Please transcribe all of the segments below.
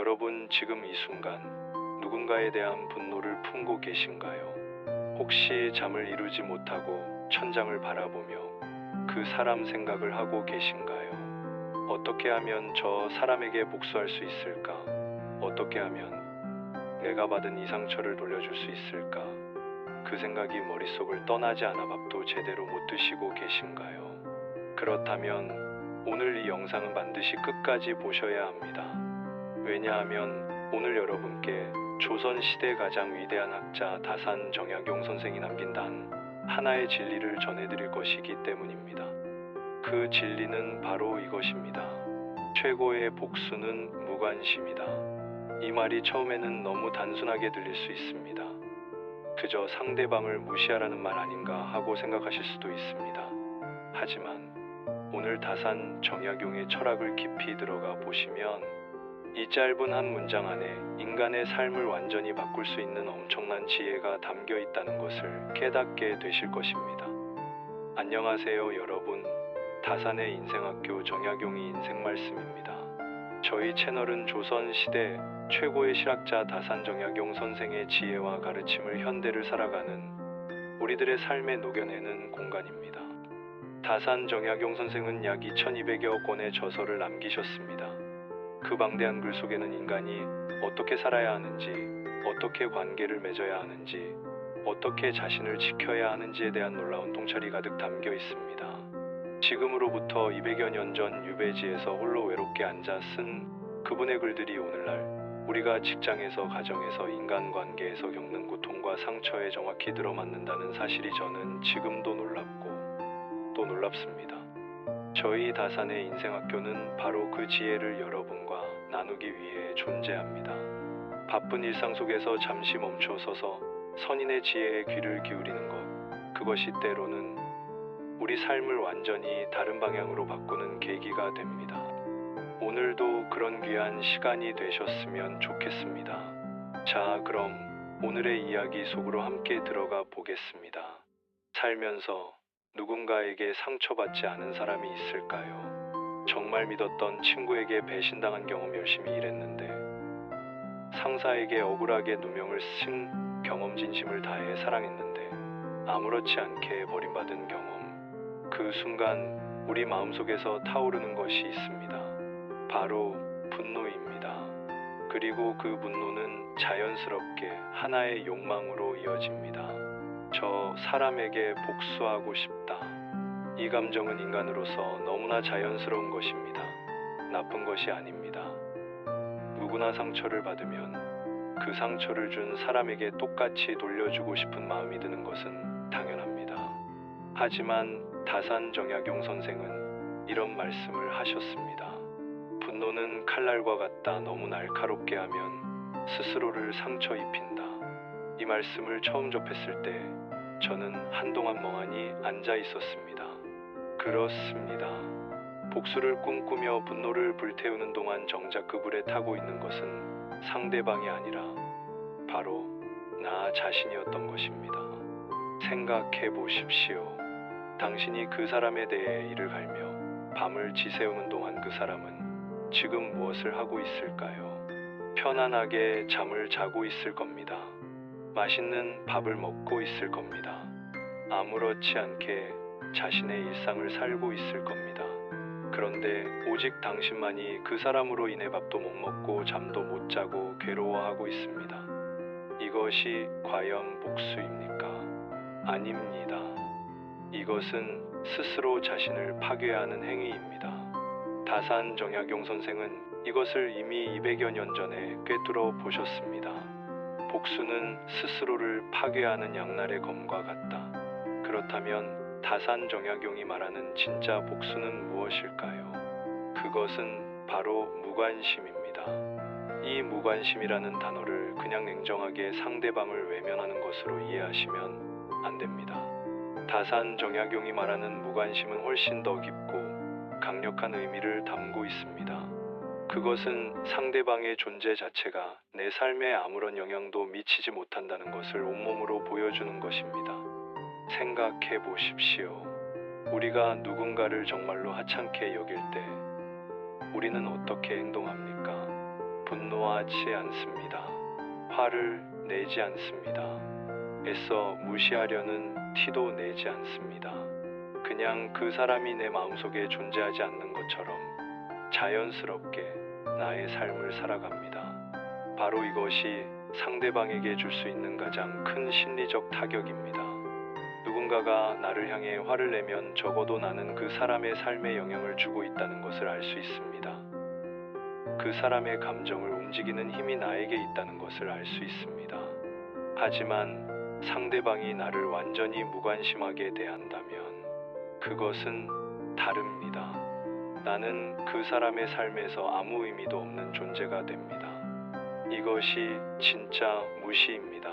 여러분 지금 이 순간 누군가에 대한 분노를 품고 계신가요? 혹시 잠을 이루지 못하고 천장을 바라보며 그 사람 생각을 하고 계신가요? 어떻게 하면 저 사람에게 복수할 수 있을까? 어떻게 하면 내가 받은 이 상처를 돌려줄 수 있을까? 그 생각이 머릿속을 떠나지 않아 밥도 제대로 못 드시고 계신가요? 그렇다면 오늘 이 영상은 반드시 끝까지 보셔야 합니다. 왜냐하면 오늘 여러분께 조선시대 가장 위대한 학자 다산 정약용 선생이 남긴 단 하나의 진리를 전해드릴 것이기 때문입니다. 그 진리는 바로 이것입니다. 최고의 복수는 무관심이다. 이 말이 처음에는 너무 단순하게 들릴 수 있습니다. 그저 상대방을 무시하라는 말 아닌가 하고 생각하실 수도 있습니다. 하지만 오늘 다산 정약용의 철학을 깊이 들어가 보시면 이 짧은 한 문장 안에 인간의 삶을 완전히 바꿀 수 있는 엄청난 지혜가 담겨 있다는 것을 깨닫게 되실 것입니다. 안녕하세요 여러분. 다산의 인생학교 정약용의 인생말씀입니다. 저희 채널은 조선시대 최고의 실학자 다산 정약용 선생의 지혜와 가르침을 현대를 살아가는 우리들의 삶에 녹여내는 공간입니다. 다산 정약용 선생은 약 2200여 권의 저서를 남기셨습니다. 그 방대한 글 속에는 인간이 어떻게 살아야 하는지, 어떻게 관계를 맺어야 하는지, 어떻게 자신을 지켜야 하는지에 대한 놀라운 통찰이 가득 담겨 있습니다. 지금으로부터 200여 년 전 유배지에서 홀로 외롭게 앉아 쓴 그분의 글들이 오늘날 우리가 직장에서, 가정에서, 인간관계에서 겪는 고통과 상처에 정확히 들어맞는다는 사실이 저는 지금도 놀랍고 또 놀랍습니다. 저희 다산의 인생학교는 바로 그 지혜를 여러분과 나누기 위해 존재합니다. 바쁜 일상 속에서 잠시 멈춰서서 선인의 지혜에 귀를 기울이는 것, 그것이 때로는 우리 삶을 완전히 다른 방향으로 바꾸는 계기가 됩니다. 오늘도 그런 귀한 시간이 되셨으면 좋겠습니다. 자, 그럼 오늘의 이야기 속으로 함께 들어가 보겠습니다. 살면서 누군가에게 상처받지 않은 사람이 있을까요? 정말 믿었던 친구에게 배신당한 경험, 열심히 일했는데 상사에게 억울하게 누명을 쓴 경험, 진심을 다해 사랑했는데 아무렇지 않게 버림받은 경험. 그 순간 우리 마음속에서 타오르는 것이 있습니다. 바로 분노입니다. 그리고 그 분노는 자연스럽게 하나의 욕망으로 이어집니다. 저 사람에게 복수하고 싶다. 이 감정은 인간으로서 너무나 자연스러운 것입니다. 나쁜 것이 아닙니다. 누구나 상처를 받으면 그 상처를 준 사람에게 똑같이 돌려주고 싶은 마음이 드는 것은 당연합니다. 하지만 다산 정약용 선생은 이런 말씀을 하셨습니다. 분노는 칼날과 같다. 너무 날카롭게 하면 스스로를 상처 입힌다. 이 말씀을 처음 접했을 때 저는 한동안 멍하니 앉아 있었습니다. 그렇습니다. 복수를 꿈꾸며 분노를 불태우는 동안 정작 그 불에 타고 있는 것은 상대방이 아니라 바로 나 자신이었던 것입니다. 생각해 보십시오. 당신이 그 사람에 대해 이를 갈며 밤을 지새우는 동안 그 사람은 지금 무엇을 하고 있을까요? 편안하게 잠을 자고 있을 겁니다. 맛있는 밥을 먹고 있을 겁니다. 아무렇지 않게 자신의 일상을 살고 있을 겁니다. 그런데 오직 당신만이 그 사람으로 인해 밥도 못 먹고 잠도 못 자고 괴로워하고 있습니다. 이것이 과연 복수입니까? 아닙니다. 이것은 스스로 자신을 파괴하는 행위입니다. 다산 정약용 선생은 이것을 이미 200여 년 전에 꿰뚫어 보셨습니다. 복수는 스스로를 파괴하는 양날의 검과 같다. 그렇다면 다산 정약용이 말하는 진짜 복수는 무엇일까요? 그것은 바로 무관심입니다. 이 무관심이라는 단어를 그냥 냉정하게 상대방을 외면하는 것으로 이해하시면 안 됩니다. 다산 정약용이 말하는 무관심은 훨씬 더 깊고 강력한 의미를 담고 있습니다. 그것은 상대방의 존재 자체가 내 삶에 아무런 영향도 미치지 못한다는 것을 온몸으로 보여주는 것입니다. 생각해 보십시오. 우리가 누군가를 정말로 하찮게 여길 때 우리는 어떻게 행동합니까? 분노하지 않습니다. 화를 내지 않습니다. 애써 무시하려는 티도 내지 않습니다. 그냥 그 사람이 내 마음속에 존재하지 않는 것처럼 자연스럽게 나의 삶을 살아갑니다. 바로 이것이 상대방에게 줄 수 있는 가장 큰 심리적 타격입니다. 누군가가 나를 향해 화를 내면 적어도 나는 그 사람의 삶에 영향을 주고 있다는 것을 알 수 있습니다. 그 사람의 감정을 움직이는 힘이 나에게 있다는 것을 알 수 있습니다. 하지만 상대방이 나를 완전히 무관심하게 대한다면 그것은 다릅니다. 나는 그 사람의 삶에서 아무 의미도 없는 존재가 됩니다. 이것이 진짜 무시입니다.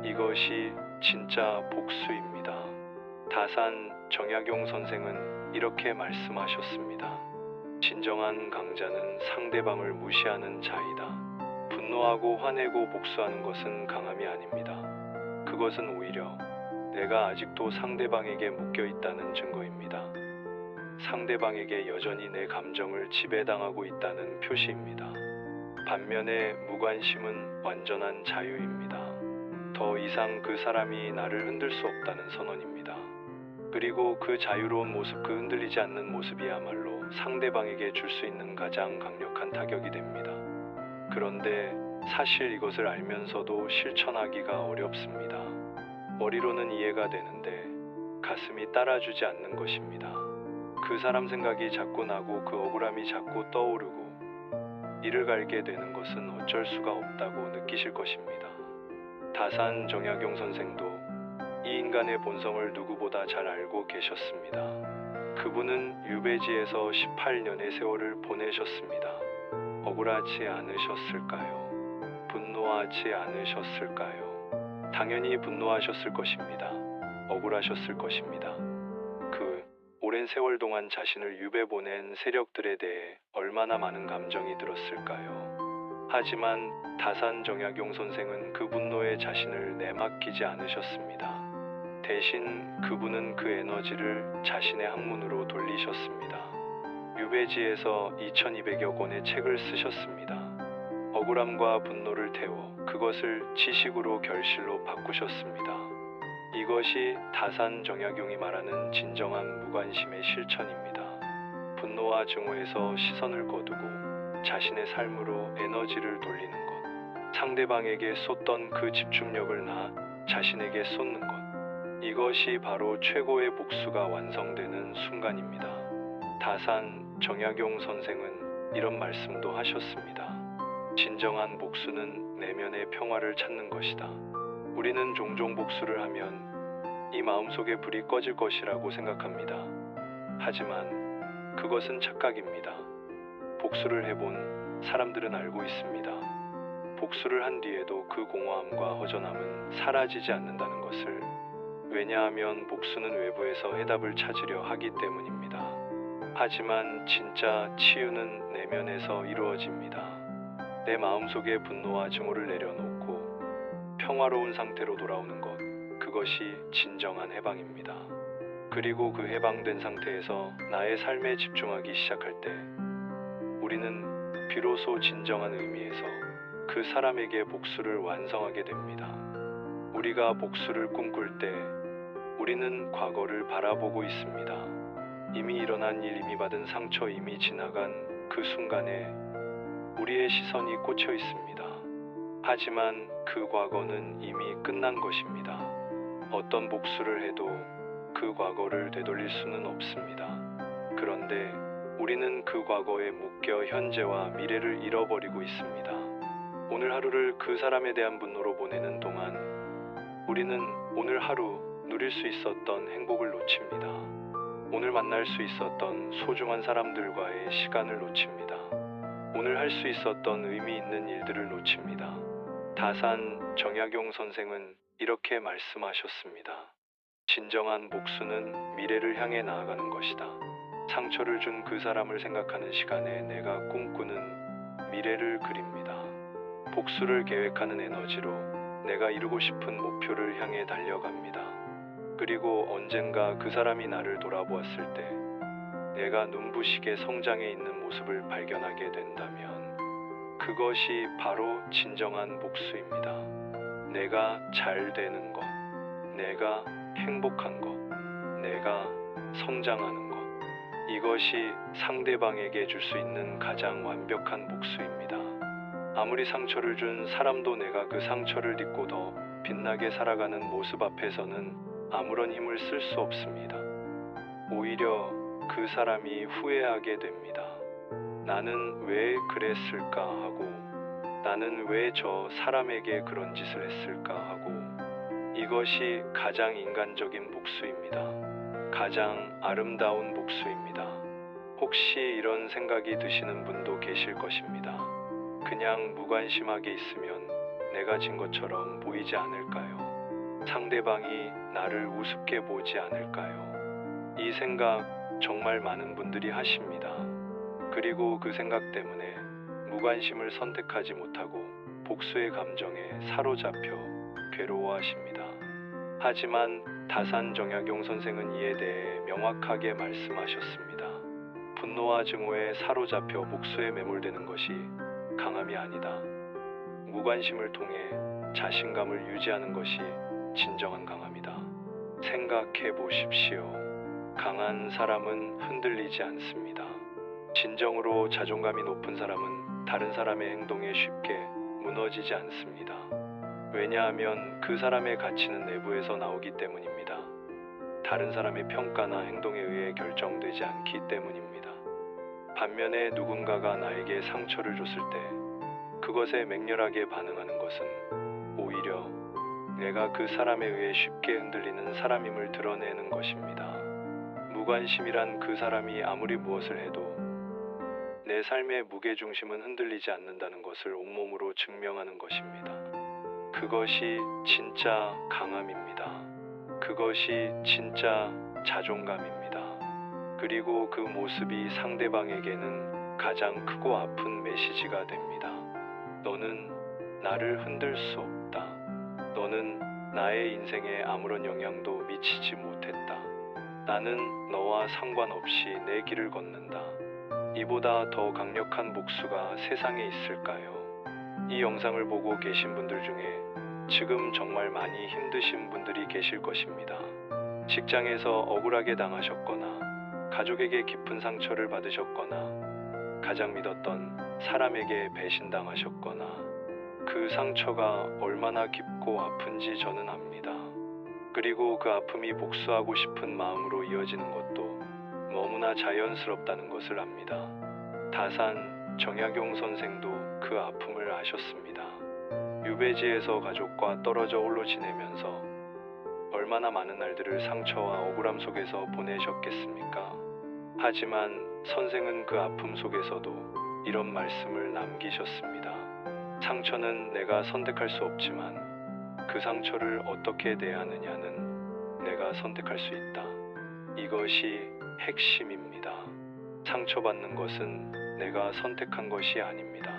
이것이 진짜 복수입니다. 다산 정약용 선생은 이렇게 말씀하셨습니다. 진정한 강자는 상대방을 무시하는 자이다. 분노하고 화내고 복수하는 것은 강함이 아닙니다. 그것은 오히려 내가 아직도 상대방에게 묶여 있다는 증거입니다. 상대방에게 여전히 내 감정을 지배당하고 있다는 표시입니다. 반면에 무관심은 완전한 자유입니다. 더 이상 그 사람이 나를 흔들 수 없다는 선언입니다. 그리고 그 자유로운 모습, 그 흔들리지 않는 모습이야말로 상대방에게 줄 수 있는 가장 강력한 타격이 됩니다. 그런데 사실 이것을 알면서도 실천하기가 어렵습니다. 머리로는 이해가 되는데 가슴이 따라주지 않는 것입니다. 그 사람 생각이 자꾸 나고 그 억울함이 자꾸 떠오르고 이를 갈게 되는 것은 어쩔 수가 없다고 느끼실 것입니다. 다산 정약용 선생도 이 인간의 본성을 누구보다 잘 알고 계셨습니다. 그분은 유배지에서 18년의 세월을 보내셨습니다. 억울하지 않으셨을까요? 분노하지 않으셨을까요? 당연히 분노하셨을 것입니다. 억울하셨을 것입니다. 그 오랜 세월 동안 자신을 유배 보낸 세력들에 대해 얼마나 많은 감정이 들었을까요? 하지만 다산 정약용 선생은 그 분노에 자신을 내맡기지 않으셨습니다. 대신 그분은 그 에너지를 자신의 학문으로 돌리셨습니다. 유배지에서 2200여 권의 책을 쓰셨습니다. 억울함과 분노를 태워 그것을 지식으로 결실로 바꾸셨습니다. 이것이 다산 정약용이 말하는 진정한 무관심의 실천입니다. 분노와 증오에서 시선을 거두고 자신의 삶으로 에너지를 돌리는 것. 상대방에게 쏟던 그 집중력을 자신에게 쏟는 것. 이것이 바로 최고의 복수가 완성되는 순간입니다. 다산 정약용 선생은 이런 말씀도 하셨습니다. 진정한 복수는 내면의 평화를 찾는 것이다. 우리는 종종 복수를 하면 이 마음속에 불이 꺼질 것이라고 생각합니다. 하지만 그것은 착각입니다. 복수를 해본 사람들은 알고 있습니다. 복수를 한 뒤에도 그 공허함과 허전함은 사라지지 않는다는 것을. 왜냐하면 복수는 외부에서 해답을 찾으려 하기 때문입니다. 하지만 진짜 치유는 내면에서 이루어집니다. 내 마음속에 분노와 증오를 내려놓고 평화로운 상태로 돌아오는 것, 그것이 진정한 해방입니다. 그리고 그 해방된 상태에서 나의 삶에 집중하기 시작할 때 우리는 비로소 진정한 의미에서 그 사람에게 복수를 완성하게 됩니다. 우리가 복수를 꿈꿀 때 우리는 과거를 바라보고 있습니다. 이미 일어난 일, 이미 받은 상처, 이미 지나간 그 순간에 우리의 시선이 꽂혀 있습니다. 하지만 그 과거는 이미 끝난 것입니다. 어떤 복수를 해도 그 과거를 되돌릴 수는 없습니다. 그런데 우리는 그 과거에 묶여 현재와 미래를 잃어버리고 있습니다. 오늘 하루를 그 사람에 대한 분노로 보내는 동안 우리는 오늘 하루 누릴 수 있었던 행복을 놓칩니다. 오늘 만날 수 있었던 소중한 사람들과의 시간을 놓칩니다. 오늘 할 수 있었던 의미 있는 일들을 놓칩니다. 다산 정약용 선생은 이렇게 말씀하셨습니다. 진정한 복수는 미래를 향해 나아가는 것이다. 상처를 준 그 사람을 생각하는 시간에 내가 꿈꾸는 미래를 그립니다. 복수를 계획하는 에너지로 내가 이루고 싶은 목표를 향해 달려갑니다. 그리고 언젠가 그 사람이 나를 돌아보았을 때 내가 눈부시게 성장해 있는 모습을 발견하게 된다면 그것이 바로 진정한 복수입니다. 내가 잘 되는 것, 내가 행복한 것, 내가 성장하는 것. 이것이 상대방에게 줄 수 있는 가장 완벽한 복수입니다. 아무리 상처를 준 사람도 내가 그 상처를 딛고 더 빛나게 살아가는 모습 앞에서는 아무런 힘을 쓸 수 없습니다. 오히려 그 사람이 후회하게 됩니다. 나는 왜 그랬을까 하고, 나는 왜 저 사람에게 그런 짓을 했을까 하고. 이것이 가장 인간적인 복수입니다. 가장 아름다운 복수입니다. 혹시 이런 생각이 드시는 분도 계실 것입니다. 그냥 무관심하게 있으면 내가 진 것처럼 보이지 않을까요? 상대방이 나를 우습게 보지 않을까요? 이 생각 정말 많은 분들이 하십니다. 그리고 그 생각 때문에 무관심을 선택하지 못하고 복수의 감정에 사로잡혀 괴로워하십니다. 하지만 다산정약용 선생은 이에 대해 명확하게 말씀하셨습니다. 분노와 증오에 사로잡혀 복수에 매몰되는 것이 강함이 아니다. 무관심을 통해 자신감을 유지하는 것이 진정한 강함이다. 생각해 보십시오. 강한 사람은 흔들리지 않습니다. 진정으로 자존감이 높은 사람은 다른 사람의 행동에 쉽게 무너지지 않습니다. 왜냐하면 그 사람의 가치는 내부에서 나오기 때문입니다. 다른 사람의 평가나 행동에 의해 결정되지 않기 때문입니다. 반면에 누군가가 나에게 상처를 줬을 때 그것에 맹렬하게 반응하는 것은 오히려 내가 그 사람에 의해 쉽게 흔들리는 사람임을 드러내는 것입니다. 무관심이란 그 사람이 아무리 무엇을 해도 내 삶의 무게중심은 흔들리지 않는다는 것을 온몸으로 증명하는 것입니다. 그것이 진짜 강함입니다. 그것이 진짜 자존감입니다. 그리고 그 모습이 상대방에게는 가장 크고 아픈 메시지가 됩니다. 너는 나를 흔들 수 없다. 너는 나의 인생에 아무런 영향도 미치지 못했다. 나는 너와 상관없이 내 길을 걷는다. 이보다 더 강력한 복수가 세상에 있을까요? 이 영상을 보고 계신 분들 중에 지금 정말 많이 힘드신 분들이 계실 것입니다. 직장에서 억울하게 당하셨거나, 가족에게 깊은 상처를 받으셨거나, 가장 믿었던 사람에게 배신당하셨거나, 그 상처가 얼마나 깊고 아픈지 저는 압니다. 그리고 그 아픔이 복수하고 싶은 마음으로 이어지는 것도 너무나 자연스럽다는 것을 압니다. 다산 정약용 선생도 그 아픔을 아셨습니다. 유배지에서 가족과 떨어져 홀로 지내면서 얼마나 많은 날들을 상처와 억울함 속에서 보내셨겠습니까? 하지만 선생은 그 아픔 속에서도 이런 말씀을 남기셨습니다. 상처는 내가 선택할 수 없지만 그 상처를 어떻게 대하느냐는 내가 선택할 수 있다. 이것이 핵심입니다. 상처받는 것은 내가 선택한 것이 아닙니다.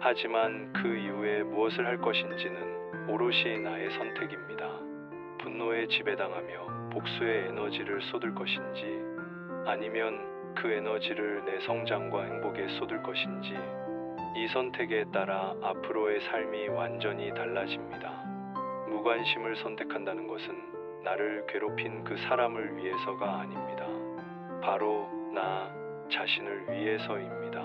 하지만 그 이후에 무엇을 할 것인지는 오롯이 나의 선택입니다. 분노에 지배당하며 복수의 에너지를 쏟을 것인지, 아니면 그 에너지를 내 성장과 행복에 쏟을 것인지, 이 선택에 따라 앞으로의 삶이 완전히 달라집니다. 무관심을 선택한다는 것은 나를 괴롭힌 그 사람을 위해서가 아닙니다. 바로 나 자신을 위해서입니다.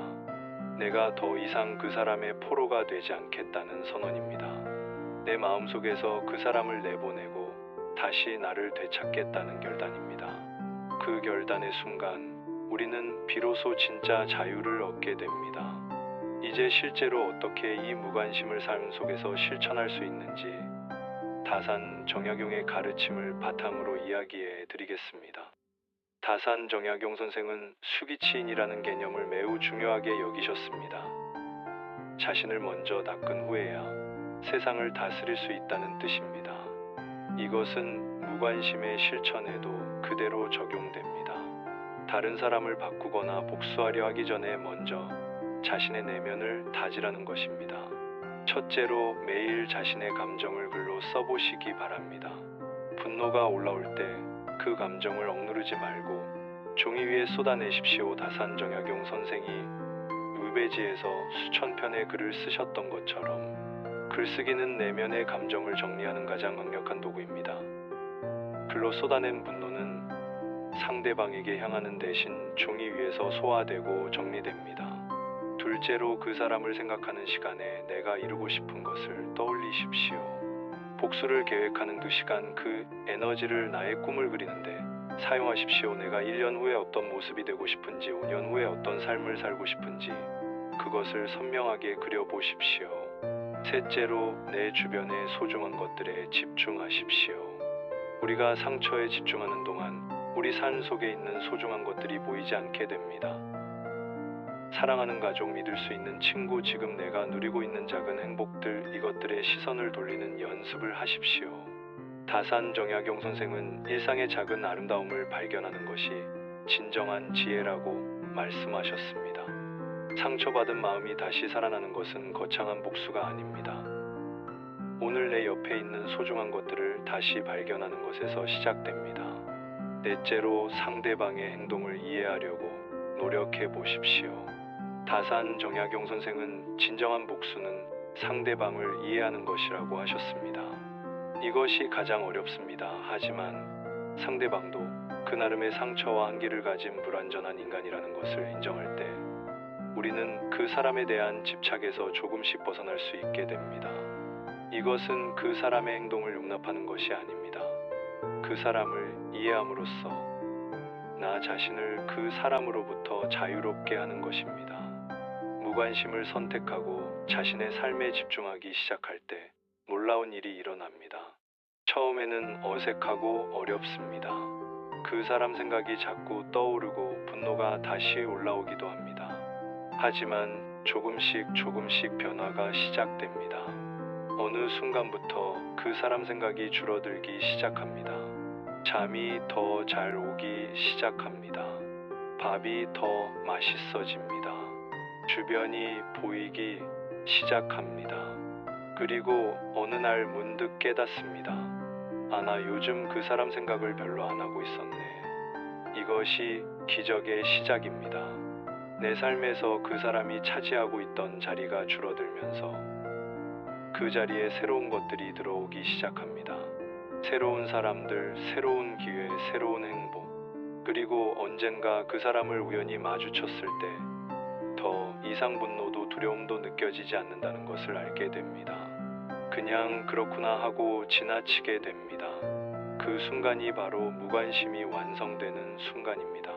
내가 더 이상 그 사람의 포로가 되지 않겠다는 선언입니다. 내 마음속에서 그 사람을 내보내고 다시 나를 되찾겠다는 결단입니다. 그 결단의 순간 우리는 비로소 진짜 자유를 얻게 됩니다. 이제 실제로 어떻게 이 무관심을 삶 속에서 실천할 수 있는지 다산 정약용의 가르침을 바탕으로 이야기해 드리겠습니다. 다산 정약용 선생은 수기치인이라는 개념을 매우 중요하게 여기셨습니다. 자신을 먼저 닦은 후에야 세상을 다스릴 수 있다는 뜻입니다. 이것은 무관심의 실천에도 그대로 적용됩니다. 다른 사람을 바꾸거나 복수하려 하기 전에 먼저 자신의 내면을 다지라는 것입니다. 첫째로 매일 자신의 감정을 글로 써보시기 바랍니다. 분노가 올라올 때 그 감정을 억누르지 말고 종이 위에 쏟아내십시오. 다산 정약용 선생이 유배지에서 수천 편의 글을 쓰셨던 것처럼 글쓰기는 내면의 감정을 정리하는 가장 강력한 도구입니다. 글로 쏟아낸 분노는 상대방에게 향하는 대신 종이 위에서 소화되고 정리됩니다. 둘째로, 그 사람을 생각하는 시간에 내가 이루고 싶은 것을 떠올리십시오. 복수를 계획하는 그 시간, 그 에너지를 나의 꿈을 그리는데 사용하십시오. 내가 1년 후에 어떤 모습이 되고 싶은지, 5년 후에 어떤 삶을 살고 싶은지 그것을 선명하게 그려보십시오. 셋째로, 내 주변의 소중한 것들에 집중하십시오. 우리가 상처에 집중하는 동안 우리 삶 속에 있는 소중한 것들이 보이지 않게 됩니다. 사랑하는 가족, 믿을 수 있는 친구, 지금 내가 누리고 있는 작은 행복들, 이것들의 시선을 돌리는 연습을 하십시오. 다산 정약용 선생은 일상의 작은 아름다움을 발견하는 것이 진정한 지혜라고 말씀하셨습니다. 상처받은 마음이 다시 살아나는 것은 거창한 복수가 아닙니다. 오늘 내 옆에 있는 소중한 것들을 다시 발견하는 것에서 시작됩니다. 넷째로, 상대방의 행동을 이해하려고 노력해 보십시오. 다산 정약용 선생은 진정한 복수는 상대방을 이해하는 것이라고 하셨습니다. 이것이 가장 어렵습니다. 하지만 상대방도 그 나름의 상처와 한계를 가진 불완전한 인간이라는 것을 인정할 때 우리는 그 사람에 대한 집착에서 조금씩 벗어날 수 있게 됩니다. 이것은 그 사람의 행동을 용납하는 것이 아닙니다. 그 사람을 이해함으로써 나 자신을 그 사람으로부터 자유롭게 하는 것입니다. 무관심을 선택하고 자신의 삶에 집중하기 시작할 때 놀라운 일이 일어납니다. 처음에는 어색하고 어렵습니다. 그 사람 생각이 자꾸 떠오르고 분노가 다시 올라오기도 합니다. 하지만 조금씩 변화가 시작됩니다. 어느 순간부터 그 사람 생각이 줄어들기 시작합니다. 잠이 더 잘 오기 시작합니다. 밥이 더 맛있어집니다. 주변이 보이기 시작합니다. 그리고 어느 날 문득 깨닫습니다. 아, 나 요즘 그 사람 생각을 별로 안 하고 있었네. 이것이 기적의 시작입니다. 내 삶에서 그 사람이 차지하고 있던 자리가 줄어들면서 그 자리에 새로운 것들이 들어오기 시작합니다. 새로운 사람들, 새로운 기회, 새로운 행복. 그리고 언젠가 그 사람을 우연히 마주쳤을 때 더 이상 분노도 두려움도 느껴지지 않는다는 것을 알게 됩니다. 그냥 그렇구나 하고 지나치게 됩니다. 그 순간이 바로 무관심이 완성되는 순간입니다.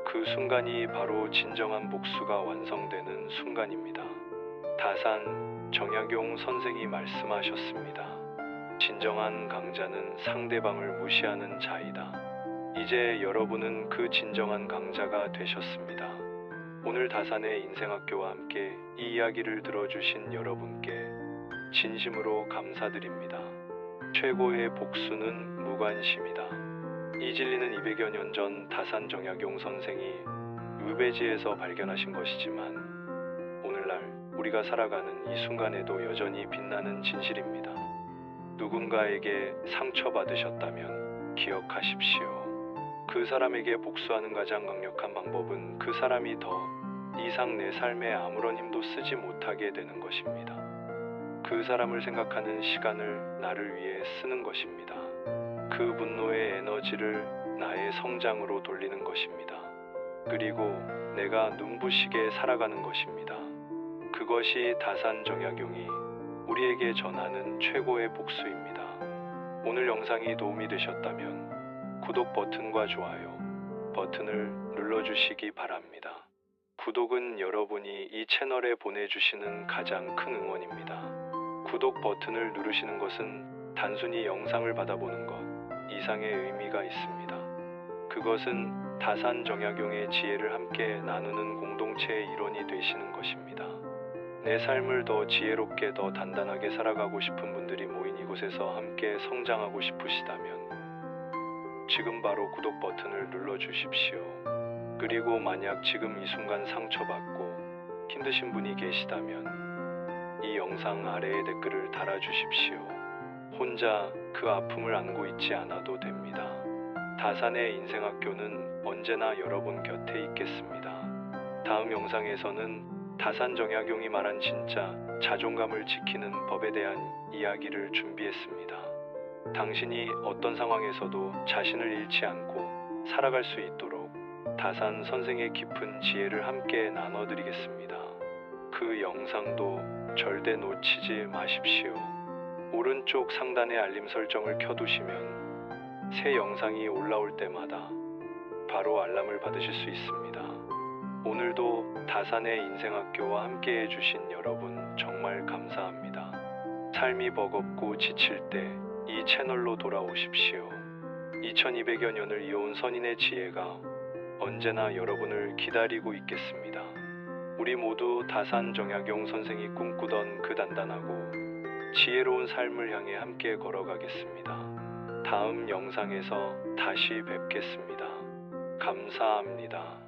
그 순간이 바로 진정한 복수가 완성되는 순간입니다. 다산 정약용 선생이 말씀하셨습니다. 진정한 강자는 상대방을 무시하는 자이다. 이제 여러분은 그 진정한 강자가 되셨습니다. 오늘 다산의 인생학교와 함께 이 이야기를 들어주신 여러분께 진심으로 감사드립니다. 최고의 복수는 무관심이다. 이 진리는 200여 년 전 다산 정약용 선생이 유배지에서 발견하신 것이지만 오늘날 우리가 살아가는 이 순간에도 여전히 빛나는 진실입니다. 누군가에게 상처받으셨다면 기억하십시오. 그 사람에게 복수하는 가장 강력한 방법은 그 사람이 더 이상 내 삶에 아무런 힘도 쓰지 못하게 되는 것입니다. 그 사람을 생각하는 시간을 나를 위해 쓰는 것입니다. 그 분노의 에너지를 나의 성장으로 돌리는 것입니다. 그리고 내가 눈부시게 살아가는 것입니다. 그것이 다산 정약용이 우리에게 전하는 최고의 복수입니다. 오늘 영상이 도움이 되셨다면 구독 버튼과 좋아요 버튼을 눌러주시기 바랍니다. 구독은 여러분이 이 채널에 보내주시는 가장 큰 응원입니다. 구독 버튼을 누르시는 것은 단순히 영상을 받아보는 것 이상의 의미가 있습니다. 그것은 다산 정약용의 지혜를 함께 나누는 공동체의 일원이 되시는 것입니다. 내 삶을 더 지혜롭게 더 단단하게 살아가고 싶은 분들이 모인 이곳에서 함께 성장하고 싶으시다면 지금 바로 구독 버튼을 눌러주십시오. 그리고 만약 지금 이 순간 상처받고 힘드신 분이 계시다면 이 영상 아래에 댓글을 달아주십시오. 혼자 그 아픔을 안고 있지 않아도 됩니다. 다산의 인생학교는 언제나 여러분 곁에 있겠습니다. 다음 영상에서는 다산정약용이 말한 진짜 자존감을 지키는 법에 대한 이야기를 준비했습니다. 당신이 어떤 상황에서도 자신을 잃지 않고 살아갈 수 있도록 다산 선생의 깊은 지혜를 함께 나눠드리겠습니다. 그 영상도 절대 놓치지 마십시오. 오른쪽 상단의 알림 설정을 켜두시면 새 영상이 올라올 때마다 바로 알람을 받으실 수 있습니다. 오늘도 다산의 인생학교와 함께 해주신 여러분 정말 감사합니다. 삶이 버겁고 지칠 때 이 채널로 돌아오십시오. 2200여 년을 이어온 선인의 지혜가 언제나 여러분을 기다리고 있겠습니다. 우리 모두 다산정약용 선생이 꿈꾸던 그 단단하고 지혜로운 삶을 향해 함께 걸어가겠습니다. 다음 영상에서 다시 뵙겠습니다. 감사합니다.